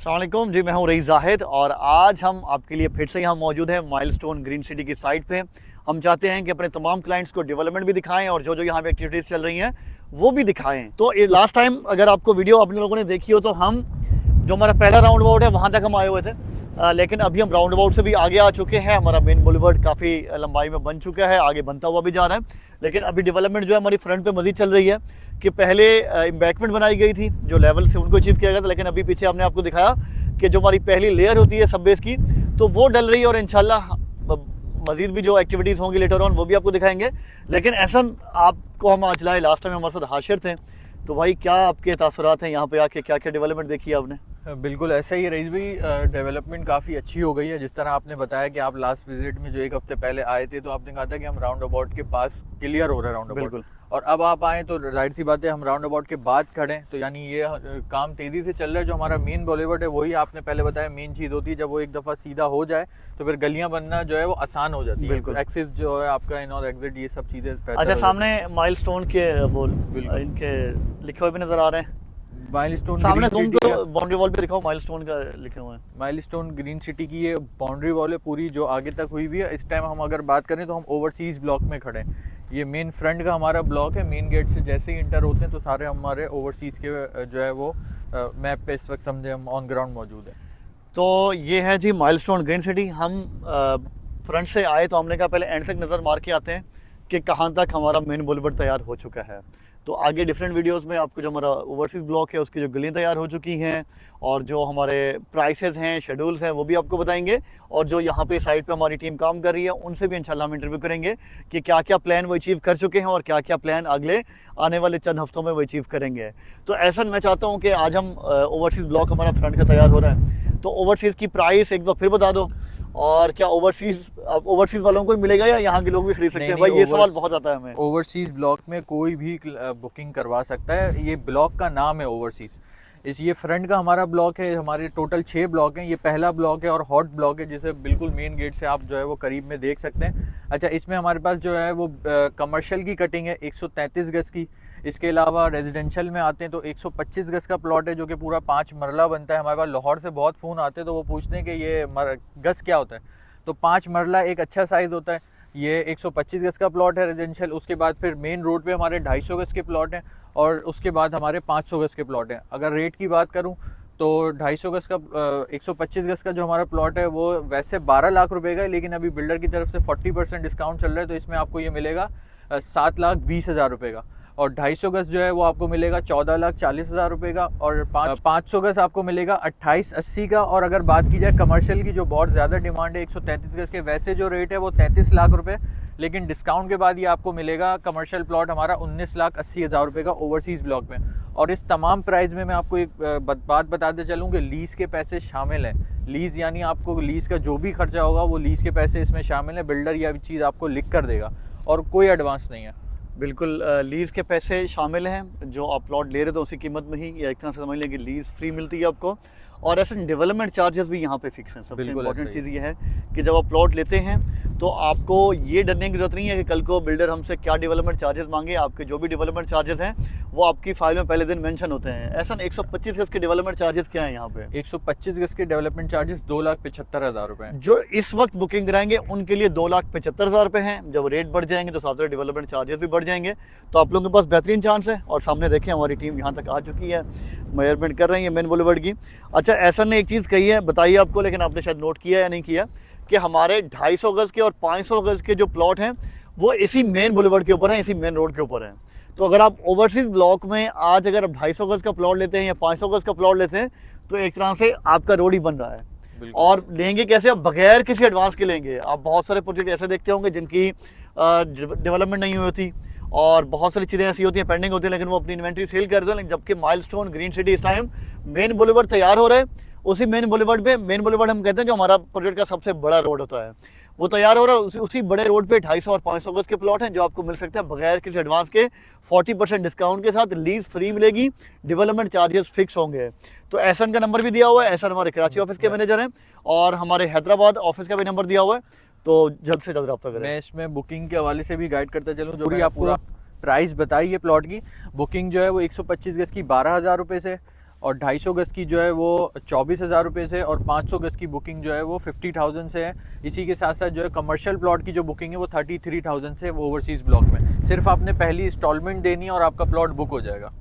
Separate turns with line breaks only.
अस्सलाम वालेकुम जी, मैं हूं रईस जाहिद और आज हम आपके लिए फिर से यहाँ मौजूद हैं माइलस्टोन ग्रीन सिटी की साइट पे। हम चाहते हैं कि अपने तमाम क्लाइंट्स को डेवलपमेंट भी दिखाएं और जो जो यहाँ पे एक्टिविटीज़ चल रही हैं वो भी दिखाएं। तो लास्ट टाइम अगर आपको वीडियो अपने लोगों ने देखी हो तो हम जो हमारा पहला राउंड अबाउट है वहाँ तक हम आए हुए थे, लेकिन अभी हम राउंड अबाउट से भी आगे आ चुके हैं। हमारा मेन बुलेवर्ड काफ़ी लंबाई में बन चुका है, आगे बनता हुआ भी जा रहा है। लेकिन अभी डेवलपमेंट जो है हमारी फ्रंट पे मजीद चल रही है कि पहले एम्बैंकमेंट बनाई गई थी जो लेवल से उनको अचीव किया गया था, लेकिन अभी पीछे हमने आपको दिखाया कि जो हमारी पहली लेयर होती है सब बेस की तो वो डल रही है और इंशाल्लाह मजीद भी जो एक्टिविटीज़ होंगी लेटर ऑन वो भी आपको दिखाएंगे। लेकिन ऐसा आपको हम आज लाए, लास्ट टाइम हमारे साथ हाशिर थे, तो भाई क्या आपके तासुरात हैं यहाँ पे आके, क्या क्या डेवलपमेंट देखी है आपने?
बिल्कुल ऐसा ही है रईस भाई, डेवलपमेंट काफ़ी अच्छी हो गई है। जिस तरह आपने बताया कि आप लास्ट विजिट में जो एक हफ्ते पहले आए थे तो आपने कहा था कि हम राउंड अबाउट के पास क्लियर हो रहा है राउंड अबाउट, और अब आप आए तो जाहिर सी बात है हम राउंड अबाउट के बाद खड़े हैं, तो यानी ये काम तेज़ी से चल रहा है। जो हमारा मेन बॉलीवुड है वही आपने पहले बताया मेन चीज़ होती है, जब वो एक दफ़ा सीधा हो जाए तो फिर गलियाँ बनना जो है वो आसान हो जाती है। बिल्कुल एक्सिस जो है आपका इन और एग्जिट ये सब चीज़ें।
अच्छा, सामने माइलस्टोन के वो इनके लिखे हुए भी नज़र आ रहे हैं।
माइलस्टोन
सामने तुमको बाउंड्री वॉल पे दिखाओ, माइलस्टोन का लिखे हुए हैं।
माइलस्टोन ग्रीन सिटी की ये बाउंड्री वॉल है पूरी जो आगे तक हुई हुई है। इस टाइम हम अगर बात करें तो हम ओवरसीज़ ब्लॉक में खड़े हैं। ये मेन फ्रंट का हमारा ब्लॉक है। मेन गेट से जैसे ही इंटर होते हैं तो सारे हमारे ओवरसीज़ के जो है वो मैप पे इस वक्त समझे हम ऑन ग्राउंड मौजूद है।
तो ये है जी माइलस्टोन ग्रीन सिटी। हम फ्रंट से आए तो हमने कहा पहले एंड तक नज़र मार के आते हैं कि कहाँ तक हमारा मेन बुलेवर्ड तैयार हो चुका है। तो आगे डिफरेंट वीडियोस में आपको जो हमारा ओवरसीज़ ब्लॉक है उसकी जो गलियाँ तैयार हो चुकी हैं और जो हमारे प्राइसेस हैं, शेड्यूल्स हैं, वो भी आपको बताएंगे। और जो यहाँ पे साइट पे हमारी टीम काम कर रही है उनसे भी इंशाल्लाह हम इंटरव्यू करेंगे कि क्या क्या प्लान वो अचीव कर चुके हैं और क्या क्या प्लान अगले आने वाले चंद हफ्तों में वो अचीव करेंगे। तो ऐसा मैं चाहता हूँ कि आज हम ओवरसीज़ ब्लॉक हमारा फ्रंट का तैयार हो रहा है, तो ओवरसीज़ की प्राइस एक बार फिर बता दो, और क्या ओवरसीज वालों को मिलेगा या यहाँ के लोग भी खरीद सकते हैं? भाई ये सवाल बहुत आता है हमें।
ओवरसीज ब्लॉक में कोई भी बुकिंग करवा सकता है। ये ब्लॉक का नाम है ओवरसीज। ये फ्रंट का हमारा ब्लॉक है। हमारे टोटल 6 ब्लॉक हैं। ये पहला ब्लॉक है और हॉट ब्लॉक है जिसे बिल्कुल मेन गेट से आप जो है वो करीब में देख सकते हैं। अच्छा, इसमें हमारे पास जो है वो कमर्शियल की कटिंग है 133 गज की। इसके अलावा रेजिडेंशियल में आते हैं तो 125 गज का प्लॉट है जो कि पूरा 5 मरला बनता है। हमारे पास लाहौर से बहुत फ़ोन आते हैं तो वो पूछते हैं कि ये गज क्या होता है, तो 5 मरला एक अच्छा साइज़ होता है। ये 125 गज का प्लॉट है रेजिडेंशियल। उसके बाद फिर मेन रोड पे हमारे 250 गज के प्लॉट हैं और उसके बाद हमारे 500 गज के प्लॉट हैं। अगर रेट की बात करूं तो 250 गज का 125 गज का जो हमारा प्लॉट है वो वैसे 12 लाख रुपए का है, लेकिन अभी बिल्डर की तरफ से 40% डिस्काउंट चल रहा है तो इसमें आपको ये मिलेगा 7,20,000 रुपये का। और 250 गज जो है वो आपको मिलेगा 14,40,000 रुपये का। और 500 गज आपको मिलेगा 28,80 का। और अगर बात की जाए कमर्शियल की जो बहुत ज़्यादा डिमांड है 133 गज के, वैसे जो रेट है वो 33 लाख रुपये, लेकिन डिस्काउंट के बाद ये आपको मिलेगा कमर्शियल प्लॉट हमारा 19,80,000 रुपये का ओवरसीज़ ब्लॉक में। और इस तमाम प्राइस में मैं आपको एक बात बताते चलूँ कि लीज़ के पैसे शामिल हैं। लीज़ यानी आपको लीज़ का जो भी खर्चा होगा वो लीज़ के पैसे इसमें शामिल है। बिल्डर यह चीज़ आपको लिख कर देगा और कोई एडवांस नहीं है।
बिल्कुल, लीज़ के पैसे शामिल हैं। जो आप प्लॉट ले रहे हो उसी कीमत में ही, या एक तरह से समझ लें कि लीज़ फ्री मिलती है आपको। और ऐसे डेवलपमेंट चार्जेस भी यहाँ पे फिक्स हैं। सबसे इम्पोर्टेंट चीज़ ये है कि जब आप प्लॉट लेते हैं तो आपको ये डरने की ज़रूरत नहीं है कि कल को बिल्डर हमसे क्या डेवलपमेंट चार्जेस मांगे। आपके जो भी डेवलपमेंट चार्जेस हैं वो आपकी फाइल में पहले दिन मेंशन होते हैं। ऐसा 125 गज के डेवलपमेंट चार्जेस क्या है यहाँ पे?
125 गज के डेवलपमेंट चार्जेस 2,75,000 रुपये हैं।
जो इस वक्त बुकिंग कराएंगे उनके लिए 2,75,000 रुपये हैं। जब रेट बढ़ जाएंगे तो साथ साथ डेवलपमेंट चार्जेस भी बढ़ जाएंगे। तो आप लोगों के पास बेहतरीन चांस है। और सामने देखें हमारी टीम यहाँ तक आ चुकी है, मेजरमेंट कर रही है मेन बुलेवर्ड की। अच्छा, ऐसा ने एक चीज़ कही है, बताइए आपको, लेकिन आपने शायद नोट किया या नहीं किया, कि हमारे 250 गज के और 500 गज के जो प्लॉट हैं वो इसी मेन बुलेवर्ड के ऊपर हैं, इसी मेन रोड के ऊपर हैं। तो अगर आप ओवरसीज़ ब्लॉक में आज अगर आप 250 गज का प्लॉट लेते हैं या 500 गज का प्लॉट लेते हैं तो एक तरह से आपका रोड ही बन रहा है। और लेंगे कैसे? आप बगैर किसी एडवांस के लेंगे। आप बहुत सारे प्रोजेक्ट ऐसे देखते होंगे जिनकी डेवलपमेंट नहीं हुई होती और बहुत सारी चीज़ें ऐसी होती हैं, पेंडिंग होती हैं, लेकिन वो अपनी इन्वेंट्री सेल कर देते हैं। जबकि माइलस्टोन ग्रीन सिटी इस टाइम मेन बुलेवर्ड तैयार हो रहा है। उसी मेन बुलेवर्ड पे, मेन बुलेवर्ड हम कहते हैं जो हमारा प्रोजेक्ट का सबसे बड़ा रोड होता है, वो तैयार हो रहा है। उसी बड़े रोड पे 250 और 500 गज के प्लॉट हैं जो आपको मिल सकते हैं बगैर किसी एडवांस के 40% डिस्काउंट के साथ। लीज फ्री मिलेगी, डेवलपमेंट चार्जेस फिक्स होंगे। तो एहसन का नंबर भी दिया हुआ है। एहसन हमारे कराची ऑफिस के मैनेजर हैं और हमारे हैदराबाद ऑफिस का भी नंबर दिया हुआ है। तो जल्द से जल्द रब्ता करें।
मैं इसमें बुकिंग के हवाले से भी गाइड करता चलूँ। जो भी आपको प्राइस बताई है प्लॉट की, बुकिंग जो है वो 125 गज की 12,000 रुपये से और 250 गज की जो है वो 24,000 रुपये से, और 500 गज की बुकिंग जो है वो 50,000 से है। इसी के साथ साथ जो है कमर्शियल प्लॉट की जो बुकिंग है वो 33,000 से है वो ओवरसीज़ ब्लॉक में। सिर्फ आपने पहली इंस्टॉलमेंट देनी है और आपका प्लॉट बुक हो जाएगा।